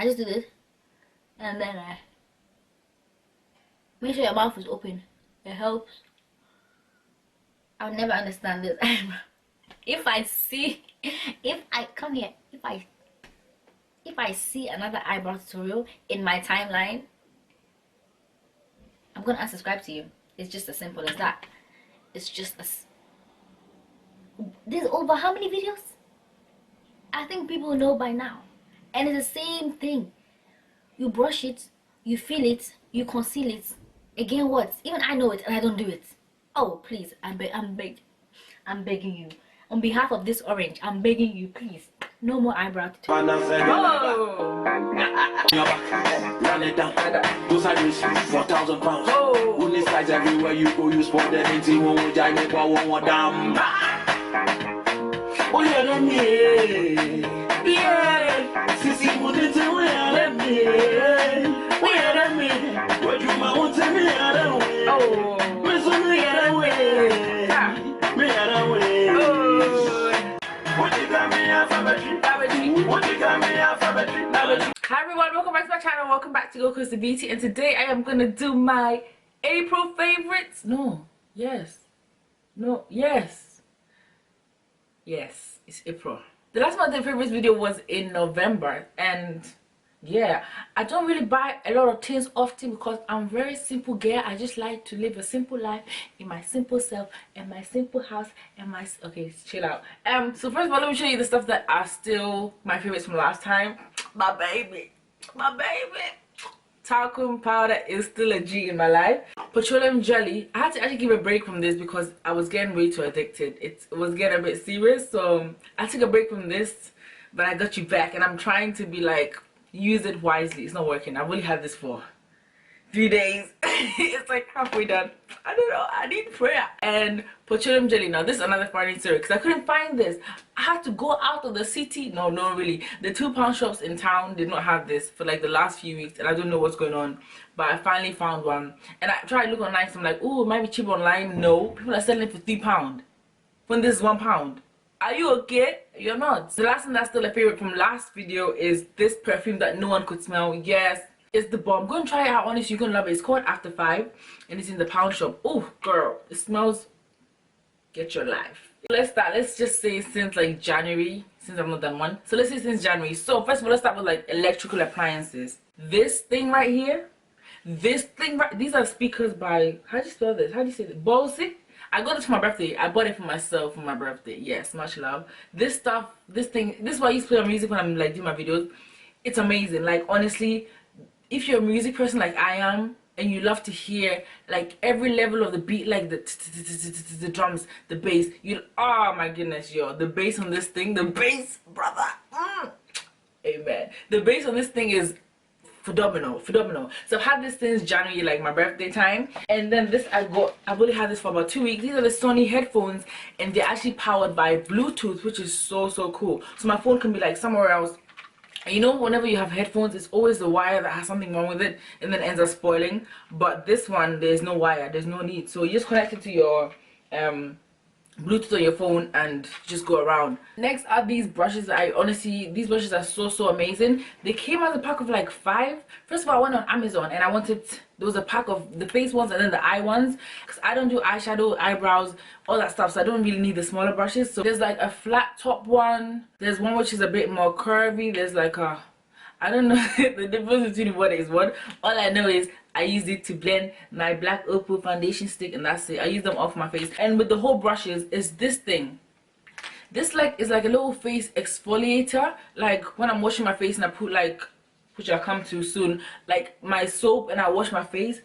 I just do this, and then I make sure your mouth is open. It helps. I'll never understand this eyebrow. If I see, if I see another eyebrow tutorial in my timeline, I'm gonna unsubscribe to you. It's just as simple as that. It's just as, there's over how many videos? I think people know by now. And it's the same thing. You brush it, you feel it, you conceal it. Again, what? Even I know it and I don't do it. Oh, please, I'm begging you. On behalf of this orange, I'm begging you, please. No more eyebrow tutorials. Oh! Run it down. Those are these 4,000 pounds. Oh! Only size everywhere you go, you spot them in team. One giant, one more down. Oh, yeah, let me. Yeah. Sissy, what is it? Let me. Let me. What you want to me? Oh. Miss me, get away. Me, get away. Oh. What you got me alphabetry? What you got me alphabetry? Hi everyone, welcome back to my channel. Welcome back to Goldcoastdebuty, and today I am gonna do my April favorites. Yes, it's April. The last month the favorites video was in November, and yeah, I don't really buy a lot of things often because I'm very simple girl. I just like to live a simple life in my simple self and my simple house and my okay, chill out. So first of all, let me show you the stuff that are still my favorites from last time. My baby talcum powder is still a G in my life. Petroleum jelly, I had to actually give a break from this because I was getting way too addicted. It was getting a bit serious, so I took a break from this, but I got you back, and I'm trying to be like, use it wisely. It's not working. I've only had this for 3 days. It's like halfway done. I don't know, I need prayer. And petroleum jelly. Now this is another funny story because I couldn't find this. I had to go out of the city. No, really, the £2 shops in town did not have this for like the last few weeks, and I don't know what's going on, but I finally found one. And I tried to look online, so I'm like, oh, it might be cheap online. No, people are selling it for £3 when this is £1. Are you okay? You're not. The last thing that's still a favorite from last video is this perfume that no one could smell. Yes, it's the bomb. Go and try it out, honestly, you're gonna love it. It's called After 5 and it's in the pound shop. Oh girl, it smells, get your life. Let's start. Let's just say since like January, since I've not done one, so let's say since January. So first of all, let's start with like electrical appliances. This thing right here, these are speakers by, how do you spell this? How do you say it? Bose. I got this for my birthday. I bought it for myself for my birthday. Yes, much love. This stuff, this is what I used to play on music when I'm like doing my videos. It's amazing. Like honestly, if you're a music person like I am, and you love to hear like every level of the beat, like the drums, the bass, oh my goodness, yo, the bass on this thing, the bass, brother, amen. The bass on this thing is phenomenal. So I've had this since January, like my birthday time, and then this I've only had this for about 2 weeks. These are the Sony headphones, and they're actually powered by Bluetooth, which is so cool. So my phone can be like somewhere else. And you know, whenever you have headphones, it's always the wire that has something wrong with it and then ends up spoiling. But this one, there's no wire, there's no need. So you just connect it to your Bluetooth on your phone and just go around. Next are these brushes. These brushes are so amazing. They came as a pack of like 5. First of all, I went on Amazon and I wanted, there was a pack of the face ones and then the eye ones, because I don't do eyeshadow, eyebrows, all that stuff, so I don't really need the smaller brushes. So there's like a flat top one, there's one which is a bit more curvy, there's like a, I don't know the difference between what is what. All I know is I use it to blend my black opal foundation stick, and that's it. I use them off my face. And with the whole brushes is this thing. This like is like a little face exfoliator. Like when I'm washing my face and I put like, which I'll come to soon, like my soap, and I wash my face.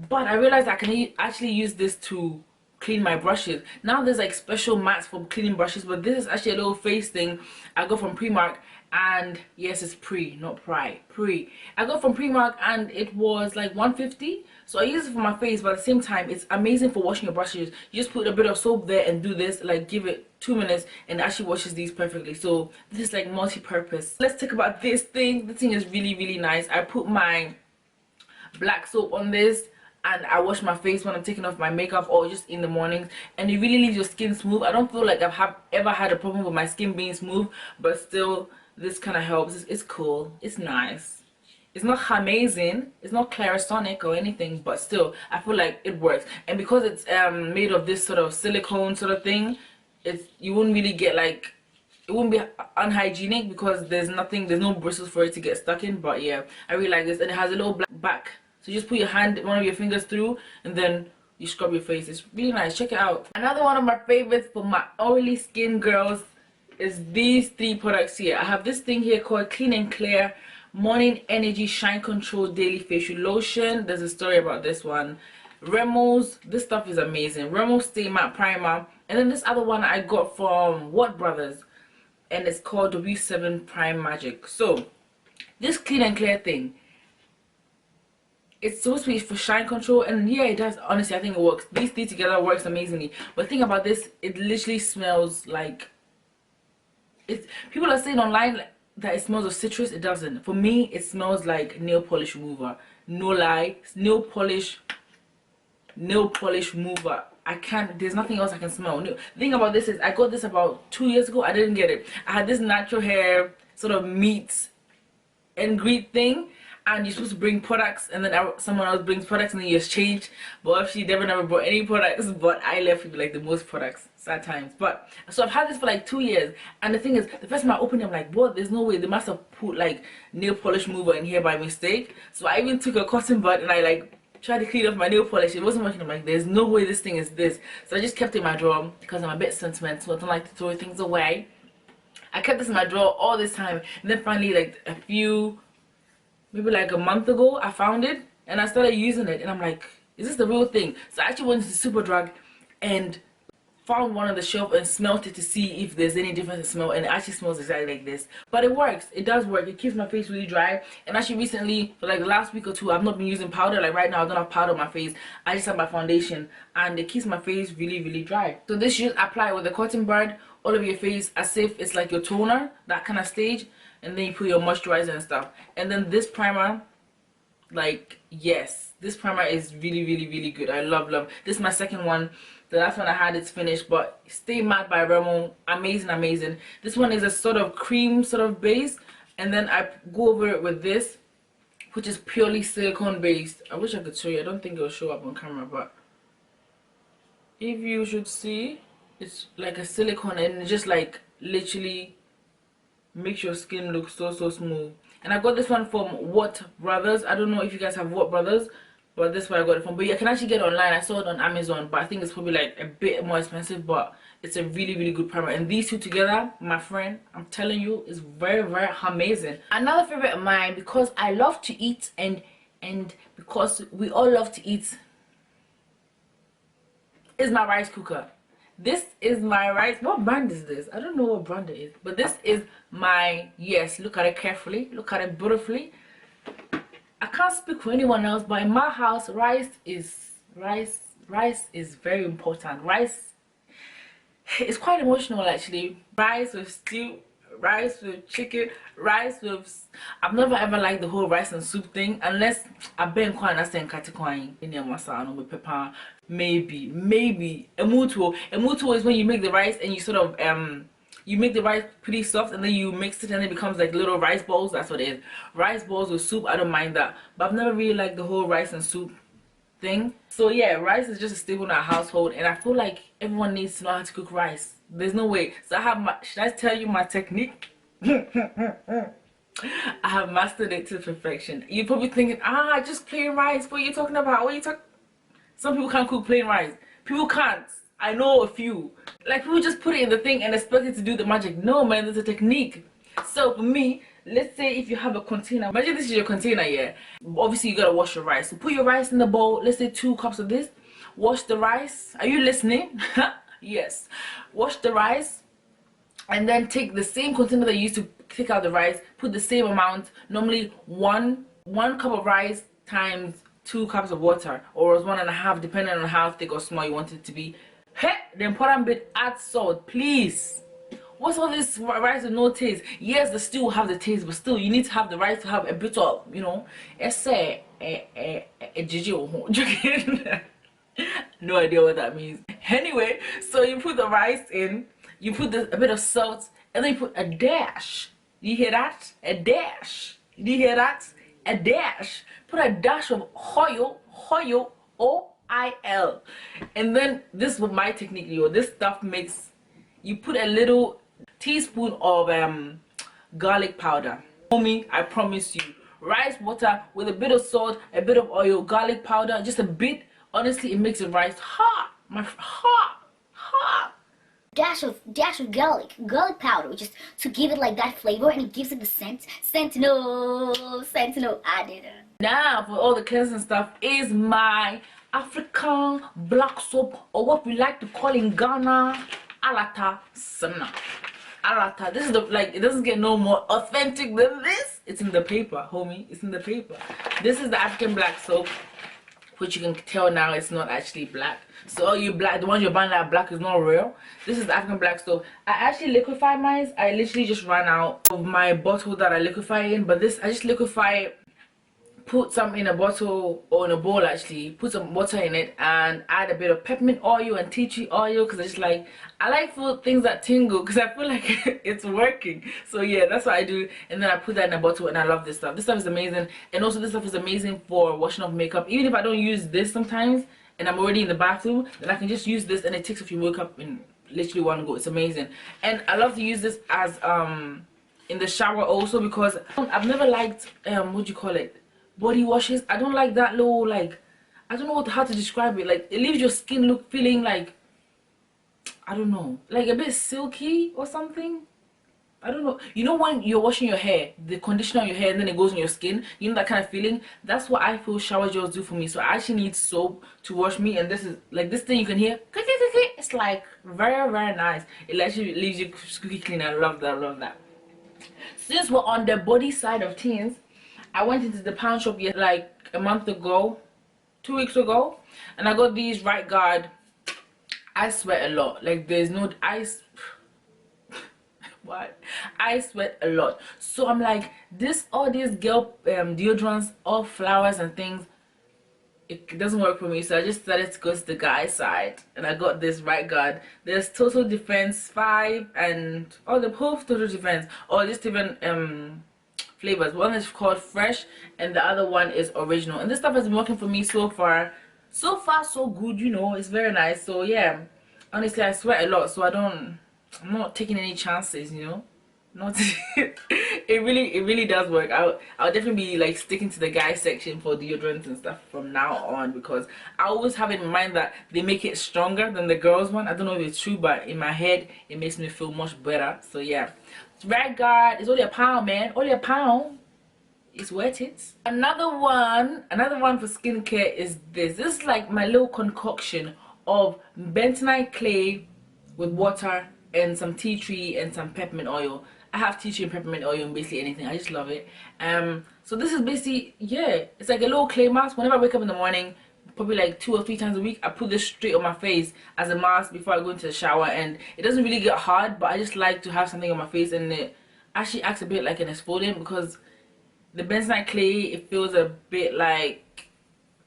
But I realized I can actually use this to clean my brushes. Now there's like special mats for cleaning brushes, but this is actually a little face thing I got from Primark. And yes, it's pre, not pri, pre. I got from Primark and it was like $150. So I use it for my face, but at the same time it's amazing for washing your brushes. You just put a bit of soap there and do this, like give it 2 minutes, and it actually washes these perfectly. So this is like multi-purpose. Let's talk about this thing. This thing is really nice. I put my black soap on this and I wash my face when I'm taking off my makeup or just in the mornings, and it really leaves your skin smooth. I don't feel like I've ever had a problem with my skin being smooth, but still this kind of helps. It's cool, it's nice. It's not amazing, it's not clarisonic or anything, but still I feel like it works. And because it's made of this sort of silicone sort of thing, you wouldn't really get like, it wouldn't be unhygienic because there's no bristles for it to get stuck in. But yeah, I really like this. And it has a little black back, so you just put one of your fingers through and then you scrub your face. It's really nice. Check it out. Another one of my favorites for my oily skin girls is these 3 products here. I have this thing here called Clean and Clear Morning Energy Shine Control Daily Facial Lotion. There's a story about this one. Remo's, this stuff is amazing. Remo Stay Matte Primer. And then this other one I got from What Brothers, and it's called W7 Prime Magic. So this Clean and Clear thing, it's supposed to be for shine control, and yeah, it does. Honestly, I think it works. These 3 together works amazingly. But the thing about this, it literally smells like, people are saying online that it smells of citrus. It doesn't. For me, it smells like nail polish remover. No lie, nail polish remover. I can't, there's nothing else I can smell. The thing about this is I got this about 2 years ago. I didn't get it. I had this natural hair sort of meets and greet thing, and you're supposed to bring products, and then someone else brings products, and then you exchange. But actually, they never brought any products, but I left with like the most products. Sad times. But so I've had this for like 2 years, and the thing is, the first time I opened it, I'm like, what? There's no way. They must have put like nail polish remover in here by mistake. So I even took a cotton bud and I like tried to clean off my nail polish. It wasn't working. I'm like, there's no way this thing is this. So I just kept it in my drawer because I'm a bit sentimental. I don't like to throw things away. I kept this in my drawer all this time, and then finally, like maybe like a month ago, I found it and I started using it, and I'm like, is this the real thing? So I actually went to Superdrug and found one on the shelf and smelled it to see if there's any difference in smell, and it actually smells exactly like this. But it works. It does work. It keeps my face really dry. And actually recently, for like the last week or 2, I've not been using powder. Like right now, I don't have powder on my face. I just have my foundation, and it keeps my face really, really dry. So this you just apply with a cotton bud all over your face as if it's like your toner, that kind of stage, and then you put your moisturizer and stuff. And then this primer, like, yes, this primer is really, really, really good. I love this is my second one. The last one I had, it's finished, but Stay Matte by Remo, amazing. This one is a sort of cream sort of base, and then I go over it with this, which is purely silicone based. I wish I could show you. I don't think it'll show up on camera, but if you should see, it's like a silicone, and it just like literally makes your skin look so smooth. And I got this one from What Brothers. I don't know if you guys have What Brothers, but this is where I got it from. But you can actually get it online. I saw it on Amazon, but I think it's probably like a bit more expensive, but it's a really, really good primer. And these 2 together, my friend, I'm telling you, is very, very amazing. Another favorite of mine, because I love to eat, and because we all love to eat, is my rice cooker. This is my rice. What brand is this? I don't know what brand it is, but this is my, yes, look at it carefully, look at it beautifully. I can't speak for anyone else, but in my house, rice is very important. Rice is quite emotional, actually. Rice with stew, rice with chicken, rice with, I've never ever liked the whole rice and soup thing, unless I've been quite understand katikwain in your masala with pepper. Maybe emuto is when you make the rice and you sort of you make the rice pretty soft, and then you mix it and it becomes like little rice balls. That's what it is. Rice balls with soup, I don't mind that, but I've never really liked the whole rice and soup thing. So yeah, rice is just a staple in our household, and I feel like everyone needs to know how to cook rice. There's no way. So I have my, should I tell you my technique? I have mastered it to perfection. You're probably thinking, just plain rice. What are you talking about? What are you talking? Some people can't cook plain rice. People can't. I know a few. Like, people just put it in the thing and expect it to do the magic. No, man, there's a technique. So for me, let's say if you have a container, imagine this is your container, yeah. Obviously, you gotta wash your rice. So put your rice in the bowl. Let's say 2 cups of this. Wash the rice. Are you listening? Yes. Wash the rice, and then take the same container that you used to take out the rice. Put the same amount. Normally, one cup of rice times 2 cups of water, or 1.5, depending on how thick or small you want it to be. Hey, the important bit, add salt, please. What's all this rice with no taste? Yes, the stew will have the taste, but still, you need to have the rice to have a bit of, you know, no idea what that means. Anyway, so you put the rice in, you put a bit of salt, and then you put a dash. Do you hear that? A dash. Do you hear that? a dash. Put a dash of oil, oil. And then this is my technique, yo. This stuff makes, you put a little teaspoon of garlic powder. Homie, I promise you, rice water with a bit of salt, a bit of oil, garlic powder, just a bit. Honestly, it makes the rice hot. Hot. Dash of garlic powder, just to give it like that flavor, and it gives it the sentinel. I did it. Now for all the cleansing stuff is my African black soap, or what we like to call in Ghana, alata sana. Alata. This is the, like, it doesn't get no more authentic than this. It's in the paper, homie. It's in the paper. This is the African black soap, which you can tell now it's not actually black. So all you black, the ones you're buying that black is not real. This is the African black soap. I actually liquefy mine. I literally just ran out of my bottle that I liquefy in, but this, I just liquefy it, put some in a bottle, or in a bowl actually, put some water in it, and add a bit of peppermint oil and tea tree oil, because I just like, I like things that tingle, because I feel like it's working. So yeah, that's what I do. And then I put that in a bottle, and I love this stuff. This stuff is amazing. And also this stuff is amazing for washing off makeup. Even if I don't use this sometimes and I'm already in the bathroom, then I can just use this and it takes off your makeup in literally one go. It's amazing. And I love to use this as in the shower also, because I've never liked what do you call it, body washes. I don't like that little, like, I don't know how to describe it. Like, it leaves your skin feeling like, I don't know, like a bit silky or something. I don't know. You know when you're washing your hair, the conditioner on your hair, and then it goes on your skin, you know that kind of feeling? That's what I feel shower gels do for me. So I actually need soap to wash me, and this is like, this thing you can hear, it's like very, very nice. It actually leaves you squeaky clean. I love that, Since we're on the body side of things, I went into the pound shop like a month ago, 2 weeks ago, and I got these Right Guard. I sweat a lot. Like, there's no ice. What? I sweat a lot. So I'm like, all these girl deodorants, all flowers and things, it doesn't work for me. So I just started to go to the guy side, and I got this Right Guard. There's Total Defense 5 and the whole Total Defense, or just even flavors. One is called Fresh and the other one is Original, and this stuff has been working for me so far so good, you know. It's very nice. So yeah, honestly, I sweat a lot, so I'm not taking any chances, you know. Not it really does work. I'll definitely be like sticking to the guy section for deodorants and stuff from now on, because I always have in mind that they make it stronger than the girls one. I don't know if it's true, but in my head it makes me feel much better. So yeah, Right Guard is only £1, man. Only £1. It's worth it. Another one for skincare is this. This is like my little concoction of bentonite clay with water and some tea tree and some peppermint oil. I have tea tree and peppermint oil in basically anything. I just love it. So this is basically, yeah, it's like a little clay mask. Whenever I wake up in the morning, probably like 2 or 3 times a week, I put this straight on my face as a mask before I go into the shower, and it doesn't really get hard, but I just like to have something on my face, and it actually acts a bit like an exfoliant, because the bentonite clay, it feels a bit like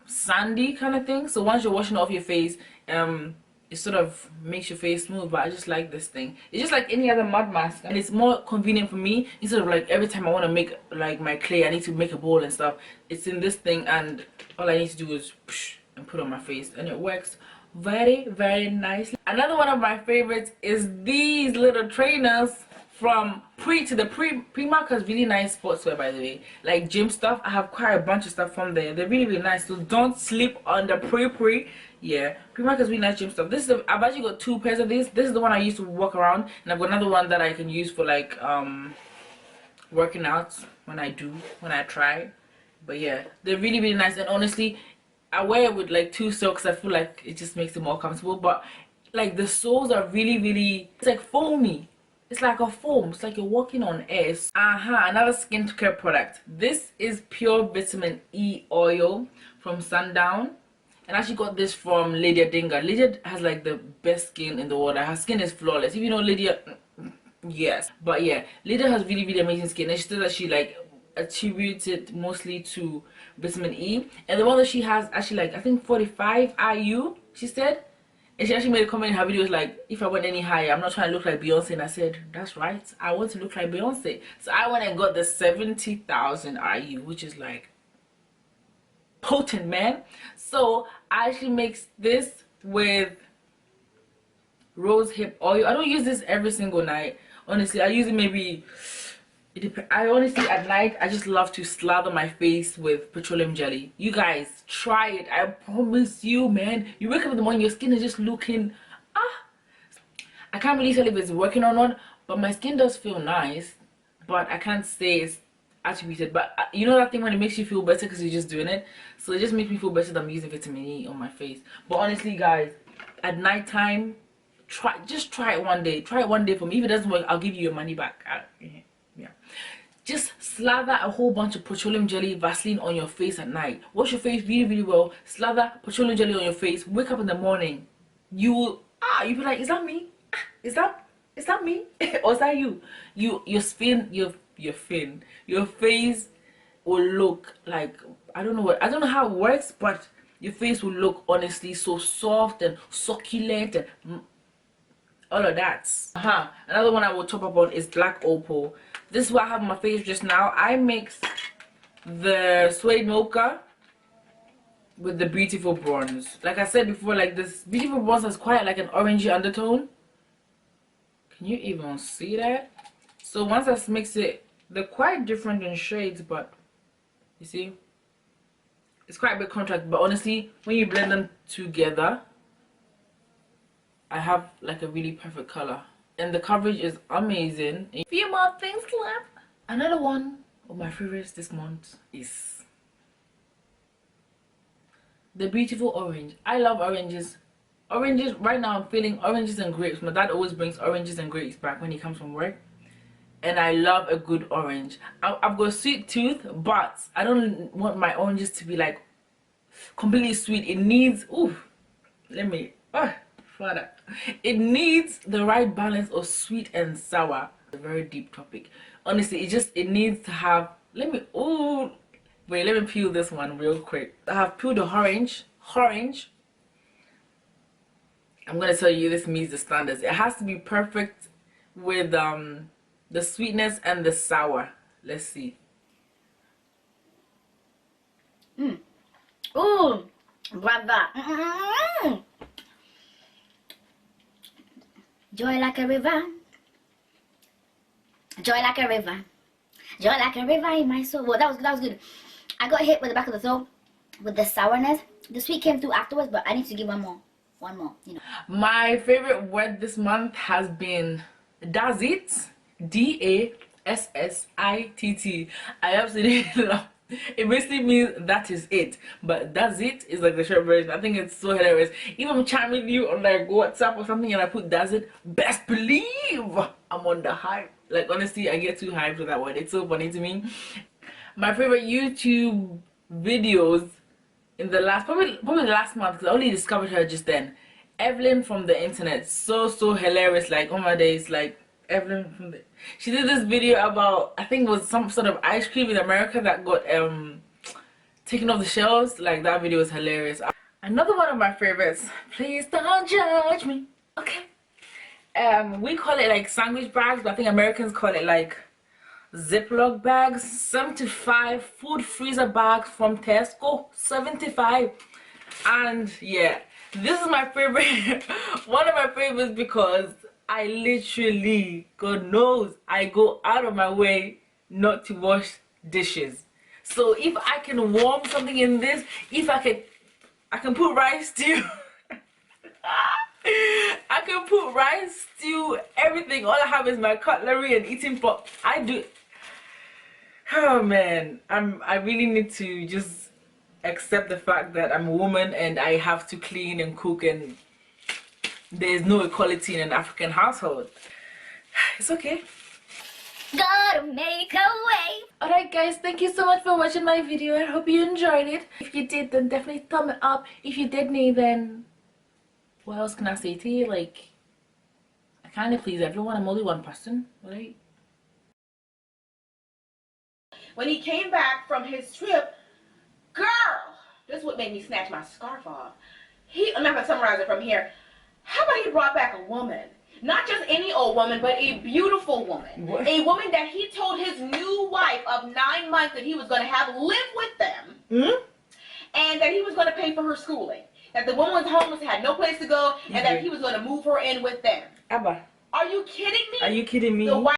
sandy kind of thing. So once you're washing off your face, it sort of makes your face smooth. But I just like this thing. It's just like any other mud mask, and it's more convenient for me. Instead of like every time I want to make like my clay, I need to make a bowl and stuff, it's in this thing, and all I need to do is psh, and put on my face, and it works very, very nicely. Another one of my favorites is these little trainers from Primark has really nice sportswear, by the way, like gym stuff. I have quite a bunch of stuff from there. They're really nice, so don't sleep on the yeah, Primark has really nice gym stuff. I've actually got 2 pairs of these. This is the one I used to walk around, and I've got another one that I can use for like working out when I try. But yeah, they're really nice, and honestly, I wear it with like 2 socks. I feel like it just makes it more comfortable. But like the soles are really, it's like foamy. It's like a foam. It's like you're walking on air. Another skincare product. This is pure vitamin E oil from Sundown. And I actually got this from Lydia Dinga. Lydia has like the best skin in the world. Her skin is flawless. If you know Lydia, yes. But yeah, Lydia has really amazing skin. And she said that she like attributes it mostly to vitamin E. And the one that she has actually, like, I think 45 IU, she said. And she actually made a comment in her videos like, if I went any higher, I'm not trying to look like Beyonce. And I said, that's right, I want to look like Beyonce. So I went and got the 70,000 IU, which is like potent, man. So I actually mix this with rose hip oil. I don't use this every single night, honestly. I use it maybe, I honestly at night I just love to slather my face with petroleum jelly. You guys try it, I promise you, man. You wake up in the morning, your skin is just looking I can't really tell if it's working or not, but my skin does feel nice, but I can't say it's attributed. But you know that thing when it makes you feel better because you're just doing it, so it just makes me feel better that I'm using vitamin E on my face. But honestly guys, at night time, just try it one day. Try it one day for me. If it doesn't work, I'll give you your money back. Yeah, just slather a whole bunch of petroleum jelly Vaseline on your face at night. Wash your face really well, slather petroleum jelly on your face, wake up in the morning, you will you be like, is that me? Is that me? Or is that you? Your face will look like, I don't know how it works, but your face will look honestly so soft and succulent and all of that. Another one I will top up on is black opal. This is what I have on my face just now. I mix the suede mocha with the beautiful bronze. Like I said before, like this beautiful bronze has quite like an orangey undertone. Can you even see that? So once I mix it, they're quite different in shades, but you see, it's quite a big contrast. But honestly, when you blend them together, I have like a really perfect color, and the coverage is amazing. A few more things left. Another one of my favorites this month is the beautiful orange. I love oranges. Oranges, right now I'm feeling oranges and grapes. My dad always brings oranges and grapes back when he comes from work, and I love a good orange. I've got a sweet tooth, but I don't want my oranges to be like completely sweet. It needs, father, it needs the right balance of sweet and sour. A very deep topic, honestly. It needs to have, let me peel this one real quick. I have peeled the orange. I'm gonna tell you, this meets the standards. It has to be perfect with the sweetness and the sour. Let's see. Ooh, brother. Joy like a river. Joy like a river. Joy like a river in my soul. Well, that was good. I got hit with the back of the throat with the sourness. The sweet came through afterwards, but I need to give one more, you know. My favorite word this month has been Dassitt. Dassitt. I absolutely love. It basically means that is it, but that's it is like the short version. I think it's so hilarious. Even I'm chatting with you on like WhatsApp or something and I put that's it, best believe I'm on the hype. Like honestly, I get too hyped with that word. It's so funny to me. My favorite YouTube videos in the last probably the last month, because I only discovered her just then. Evelyn from the internet, so hilarious. Like, oh my days, like Evelyn from the, she did this video about, I think it was some sort of ice cream in America that got taken off the shelves. Like, that video was hilarious. Another one of my favorites, please don't judge me, okay? We call it like sandwich bags, but I think Americans call it like Ziploc bags. 75 food freezer bags from Tesco, 75. And yeah, this is my favorite one of my favorites, because I literally, God knows, I go out of my way not to wash dishes. So if I can warm something in this, if I can put rice stew I can put rice stew, everything. All I have is my cutlery and eating pot. I do. Oh man, I really need to just accept the fact that I'm a woman and I have to clean and cook, and there's no equality in an African household. It's okay. Gotta make a way. Alright guys, thank you so much for watching my video. I hope you enjoyed it. If you did, then definitely thumb it up. If you didn't, then what else can I say to you? Like, I kind of please everyone. I'm only one person, right? When he came back from his trip, girl, this is what made me snatch my scarf off. I'm not gonna summarize it from here. How about he brought back a woman? Not just any old woman, but a beautiful woman. What? A woman that he told his new wife of 9 months that he was going to have live with them. And that he was going to pay for her schooling. That the woman was homeless, had no place to go, and that he was going to move her in with them. Abba, Are you kidding me? are you kidding me? The wife